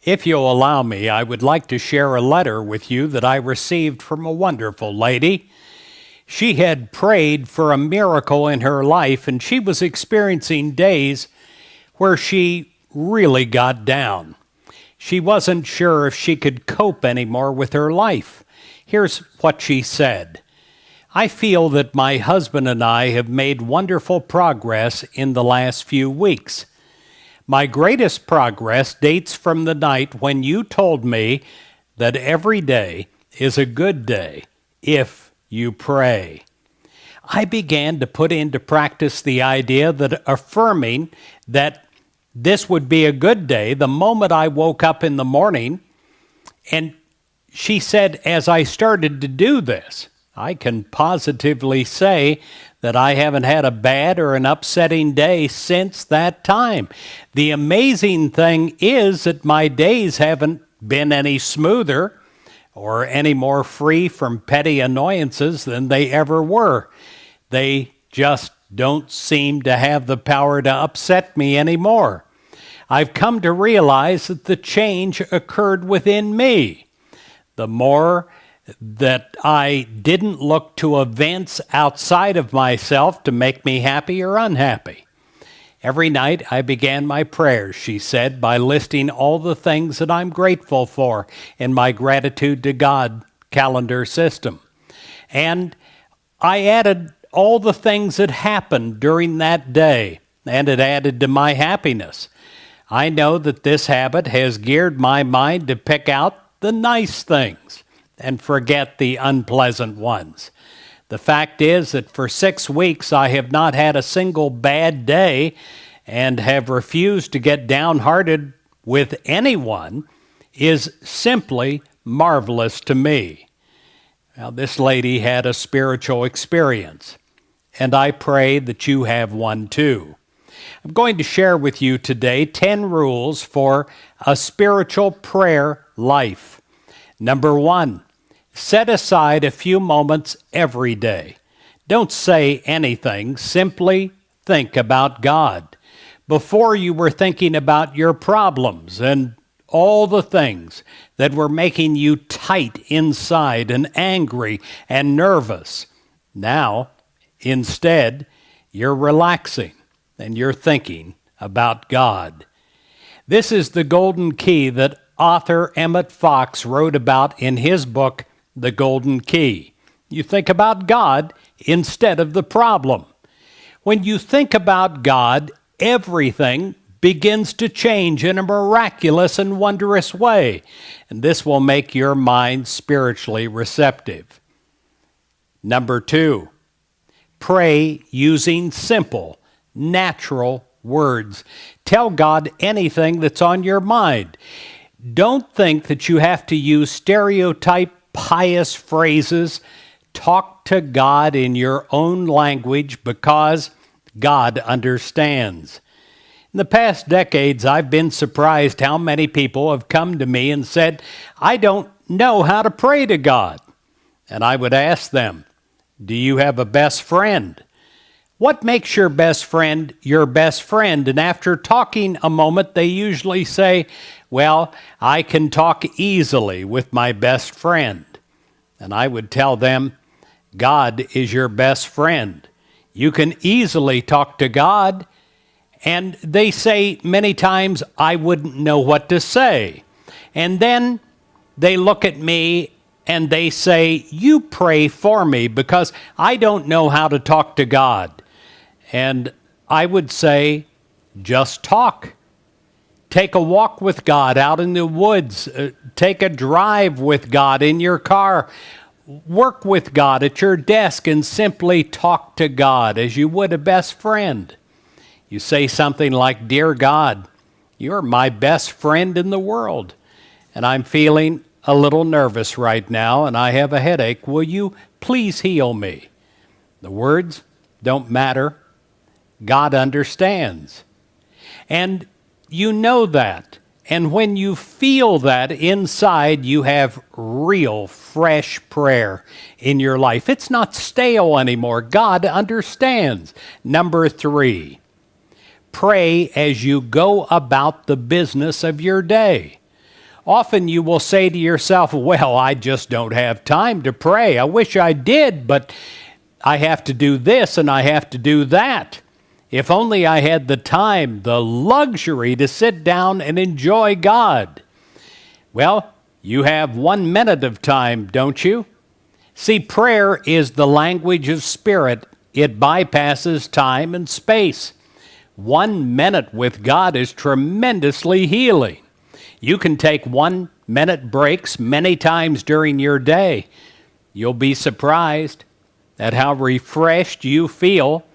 If you'll allow me, I would like to share a letter with you that I received from a wonderful lady. She had prayed for a miracle in her life, and she was experiencing days where she really got down. She wasn't sure if she could cope anymore with her life. Here's what she said. I feel that my husband and I have made wonderful progress in the last few weeks. My greatest progress dates from the night when you told me that every day is a good day if you pray. I began to put into practice the idea that affirming that this would be a good day the moment I woke up in the morning. And she said, as I started to do this, I can positively say that I haven't had a bad or an upsetting day since that time. The amazing thing is that my days haven't been any smoother or any more free from petty annoyances than they ever were. They just don't seem to have the power to upset me anymore. I've come to realize that the change occurred within me. The more that I didn't look to events outside of myself to make me happy or unhappy. Every night I began my prayers, she said, by listing all the things that I'm grateful for in my gratitude to God calendar system. And I added all the things that happened during that day, and it added to my happiness. I know that this habit has geared my mind to pick out the nice things and forget the unpleasant ones. The fact is that for 6 weeks I have not had a single bad day and have refused to get downhearted with anyone is simply marvelous to me. Now, this lady had a spiritual experience, and I pray that you have one too. I'm going to share with you today 10 rules for a spiritual prayer life. Number 1, set aside a few moments every day. Don't say anything, simply think about God. Before you were thinking about your problems and all the things that were making you tight inside and angry and nervous. Now, instead, you're relaxing and you're thinking about God. This is the golden key that author Emmett Fox wrote about in his book, The Golden Key. You think about God instead of the problem. When you think about God, everything begins to change in a miraculous and wondrous way, and this will make your mind spiritually receptive. Number 2, pray using simple, natural words. Tell God anything that's on your mind. Don't think that you have to use stereotype pious phrases. Talk to God in your own language because God understands. In the past decades, I've been surprised how many people have come to me and said, I don't know how to pray to God. And I would ask them, do you have a best friend? What makes your best friend your best friend? And after talking a moment, they usually say, well, I can talk easily with my best friend. And I would tell them, God is your best friend. You can easily talk to God. And they say many times, I wouldn't know what to say. And then they look at me and they say, you pray for me because I don't know how to talk to God. And I would say, just talk. Take a walk with God out in the woods. Take a drive with God in your car. Work with God at your desk and simply talk to God as you would a best friend. You say something like, Dear God, you're my best friend in the world, and I'm feeling a little nervous right now, and I have a headache. Will you please heal me? The words don't matter. God understands. And you know that. And when you feel that inside, you have real, fresh prayer in your life. It's not stale anymore. God understands. Number 3, pray as you go about the business of your day. Often you will say to yourself, well, I just don't have time to pray. I wish I did, but I have to do this and I have to do that. If only I had the time, the luxury to sit down and enjoy God. Well, you have 1 minute of time, don't you? See, prayer is the language of spirit. It bypasses time and space. 1 minute with God is tremendously healing. You can take 1 minute breaks many times during your day. You'll be surprised at how refreshed you feel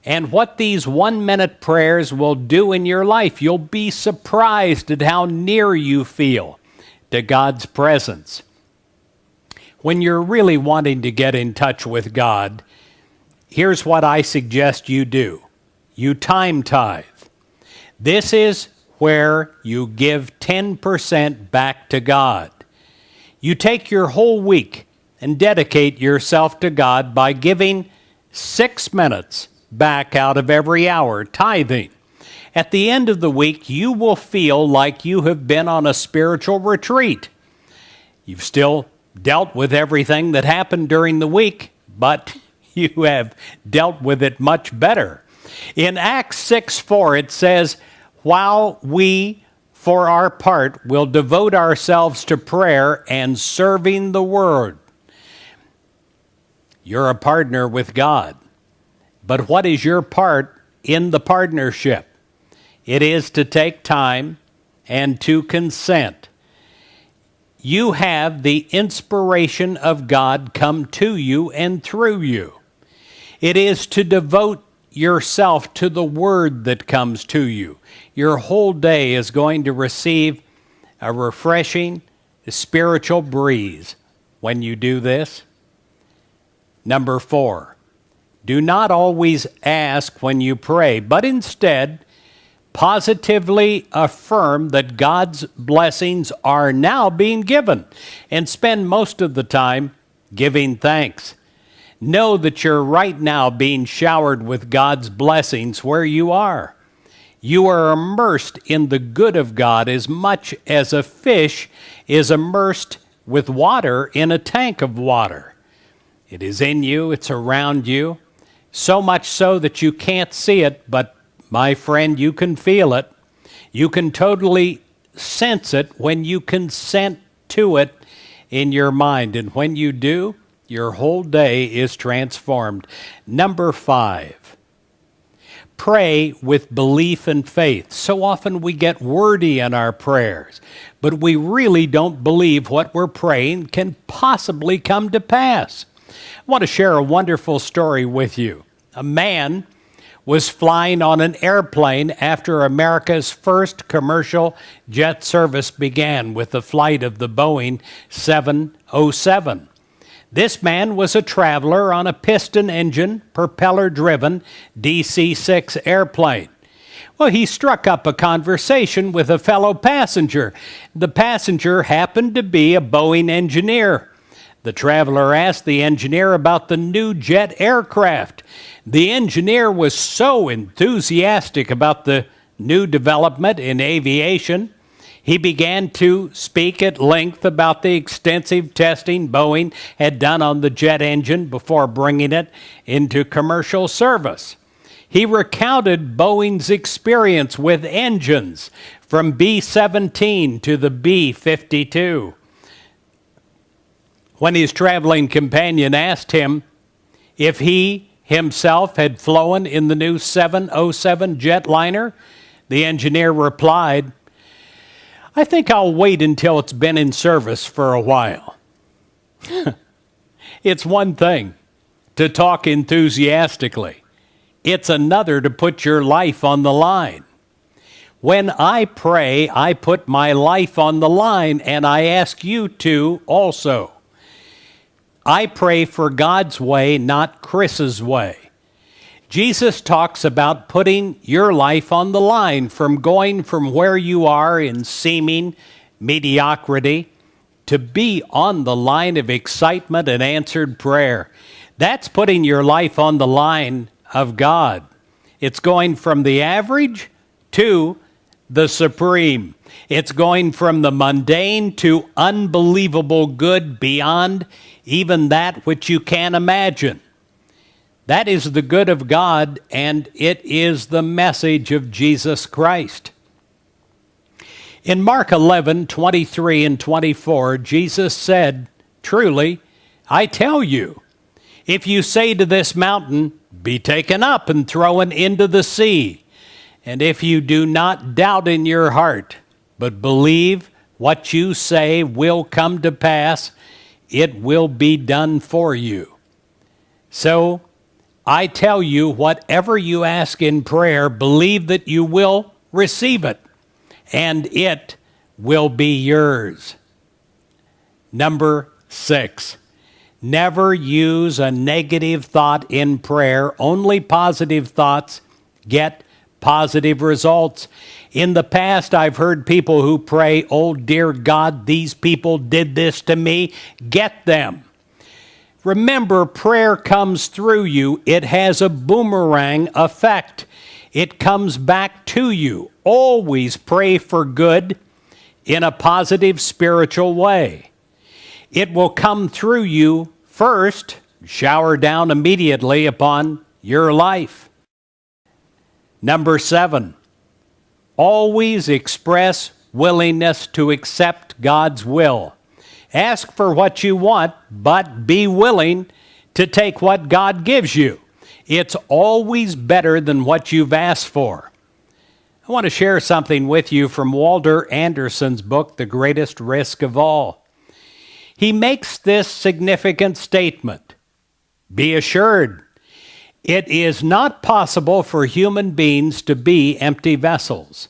and what these 1 minute prayers will do in your life. You'll be surprised at how near you feel to God's presence. When you're really wanting to get in touch with God, here's what I suggest you do. You time tithe. This is where you give 10% back to God. You take your whole week and dedicate yourself to God by giving 6 minutes back out of every hour, tithing. At the end of the week, you will feel like you have been on a spiritual retreat. You've still dealt with everything that happened during the week, but you have dealt with it much better. In Acts 6:4, it says, while we, for our part, will devote ourselves to prayer and serving the Word. You're a partner with God. But what is your part in the partnership? It is to take time and to consent. You have the inspiration of God come to you and through you. It is to devote yourself to the Word that comes to you. Your whole day is going to receive a refreshing spiritual breeze when you do this. Number 4, do not always ask when you pray, but instead positively affirm that God's blessings are now being given and spend most of the time giving thanks. Know that you're right now being showered with God's blessings where you are. You are immersed in the good of God as much as a fish is immersed with water in a tank of water. It is in you, it's around you, so much so that you can't see it, but my friend, you can feel it. You can totally sense it when you consent to it in your mind. And when you do, your whole day is transformed. Number 5. Pray with belief and faith. So often we get wordy in our prayers, but we really don't believe what we're praying can possibly come to pass. I want to share a wonderful story with you. A man was flying on an airplane after America's first commercial jet service began with the flight of the Boeing 707. This man was a traveler on a piston-engine, propeller-driven DC-6 airplane. Well, he struck up a conversation with a fellow passenger. The passenger happened to be a Boeing engineer. The traveler asked the engineer about the new jet aircraft. The engineer was so enthusiastic about the new development in aviation, he began to speak at length about the extensive testing Boeing had done on the jet engine before bringing it into commercial service. He recounted Boeing's experience with engines from B-17 to the B-52. When his traveling companion asked him if he himself had flown in the new 707 jetliner, the engineer replied, I think I'll wait until it's been in service for a while. It's one thing to talk enthusiastically. It's another to put your life on the line. When I pray, I put my life on the line, and I ask you to also. I pray for God's way, not Chris's way. Jesus talks about putting your life on the line, from going from where you are in seeming mediocrity to be on the line of excitement and answered prayer. That's putting your life on the line of God. It's going from the average to the supreme. It's going from the mundane to unbelievable good beyond even that which you can imagine. That is the good of God, and it is the message of Jesus Christ. In Mark 11:23 and 24, Jesus said, "Truly, I tell you, if you say to this mountain, 'Be taken up and thrown into the sea,' and if you do not doubt in your heart, but believe what you say will come to pass, it will be done for you. So I tell you, whatever you ask in prayer, believe that you will receive it, and it will be yours." Number 6, never use a negative thought in prayer. Only positive thoughts get positive results. In the past, I've heard people who pray, "Oh, dear God, these people did this to me. Get them." Remember, prayer comes through you. It has a boomerang effect. It comes back to you. Always pray for good in a positive spiritual way. It will come through you first, shower down immediately upon your life. Number 7, always express willingness to accept God's will. Ask for what you want, but be willing to take what God gives you. It's always better than what you've asked for. I want to share something with you from Walter Anderson's book, The Greatest Risk of All. He makes this significant statement: "Be assured, it is not possible for human beings to be empty vessels.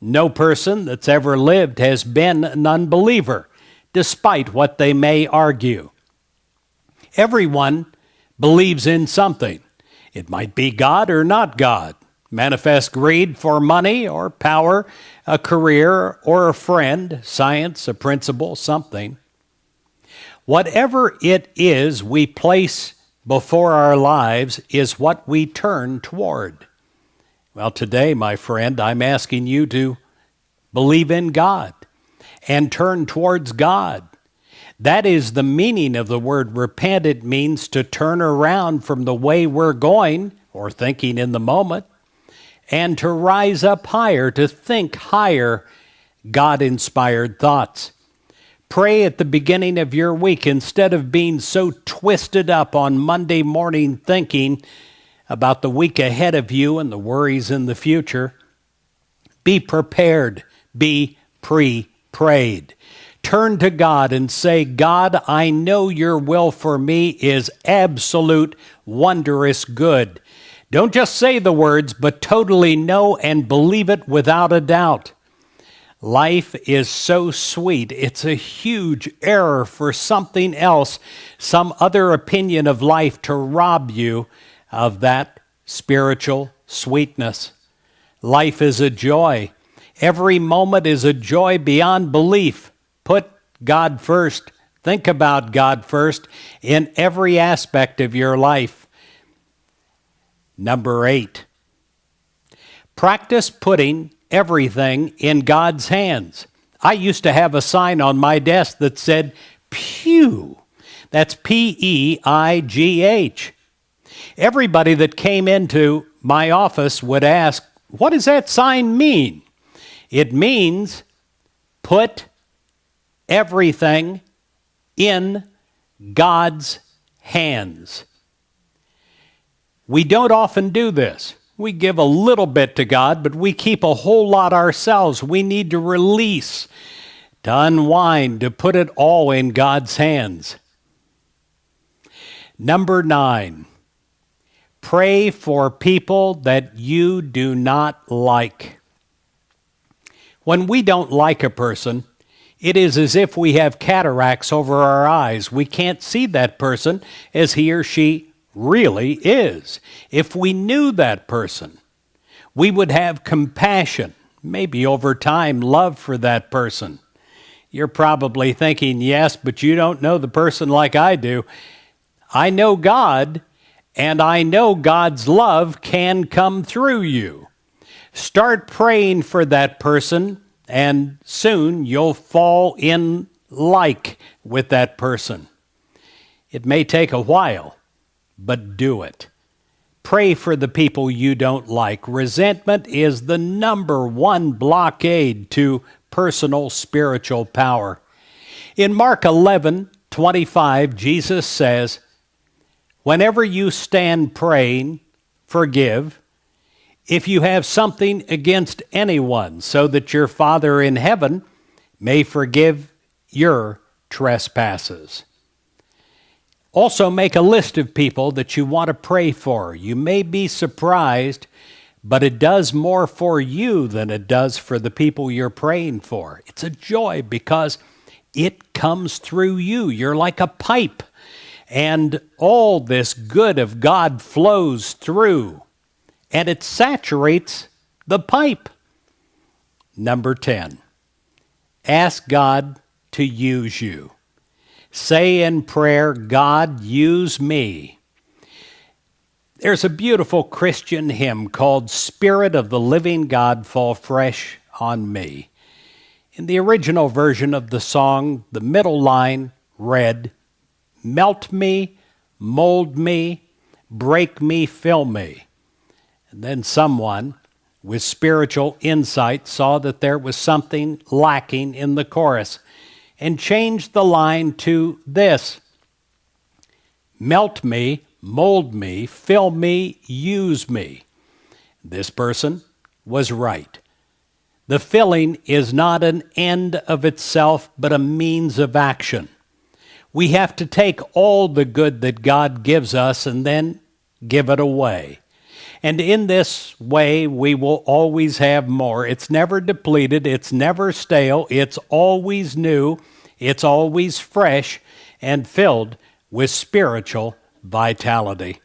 No person that's ever lived has been an unbeliever, despite what they may argue. Everyone believes in something. It might be God or not God, manifest greed for money or power, a career or a friend, science, a principle, something. Whatever it is we place before our lives is what we turn toward." Well, today, my friend, I'm asking you to believe in God and turn towards God. That is the meaning of the word repent. It means to turn around from the way we're going or thinking in the moment and to rise up higher, to think higher, God-inspired thoughts. Pray at the beginning of your week instead of being so twisted up on Monday morning thinking about the week ahead of you and the worries in the future. Be prepared. Be prayed. Turn to God and say, "God, I know your will for me is absolute, wondrous good." Don't just say the words, but totally know and believe it without a doubt. Life is so sweet. It's a huge error for something else, some other opinion of life, to rob you of that spiritual sweetness. Life is a joy. Every moment is a joy beyond belief. Put God first. Think about God first in every aspect of your life. Number 8, practice putting everything in God's hands. I used to have a sign on my desk that said, "Pew." That's Peigh. Everybody that came into my office would ask, "What does that sign mean?" It means put everything in God's hands. We don't often do this. We give a little bit to God, but we keep a whole lot ourselves. We need to release, to unwind, to put it all in God's hands. Number 9, pray for people that you do not like. When we don't like a person, it is as if we have cataracts over our eyes. We can't see that person as he or she really is. If we knew that person, we would have compassion, maybe over time love for that person. You're probably thinking, "Yes, but you don't know the person like I do." I know God, and I know God's love can come through you. Start praying for that person and soon you'll fall in like with that person. It may take a while, but do it. Pray for the people you don't like. Resentment is the number one blockade to personal spiritual power. In Mark 11:25, Jesus says, "Whenever you stand praying, forgive, if you have something against anyone, so that your Father in heaven may forgive your trespasses." Also, make a list of people that you want to pray for. You may be surprised, but it does more for you than it does for the people you're praying for. It's a joy because it comes through you. You're like a pipe, and all this good of God flows through, and it saturates the pipe. Number 10, ask God to use you. Say in prayer, "God, use me." There's a beautiful Christian hymn called "Spirit of the Living God, Fall Fresh on Me." In the original version of the song, the middle line read, "Melt me, mold me, break me, fill me." And then someone with spiritual insight saw that there was something lacking in the chorus and changed the line to this: "Melt me, mold me, fill me, use me." This person was right. The filling is not an end of itself, but a means of action. We have to take all the good that God gives us and then give it away. And in this way, we will always have more. It's never depleted. It's never stale. It's always new. It's always fresh and filled with spiritual vitality.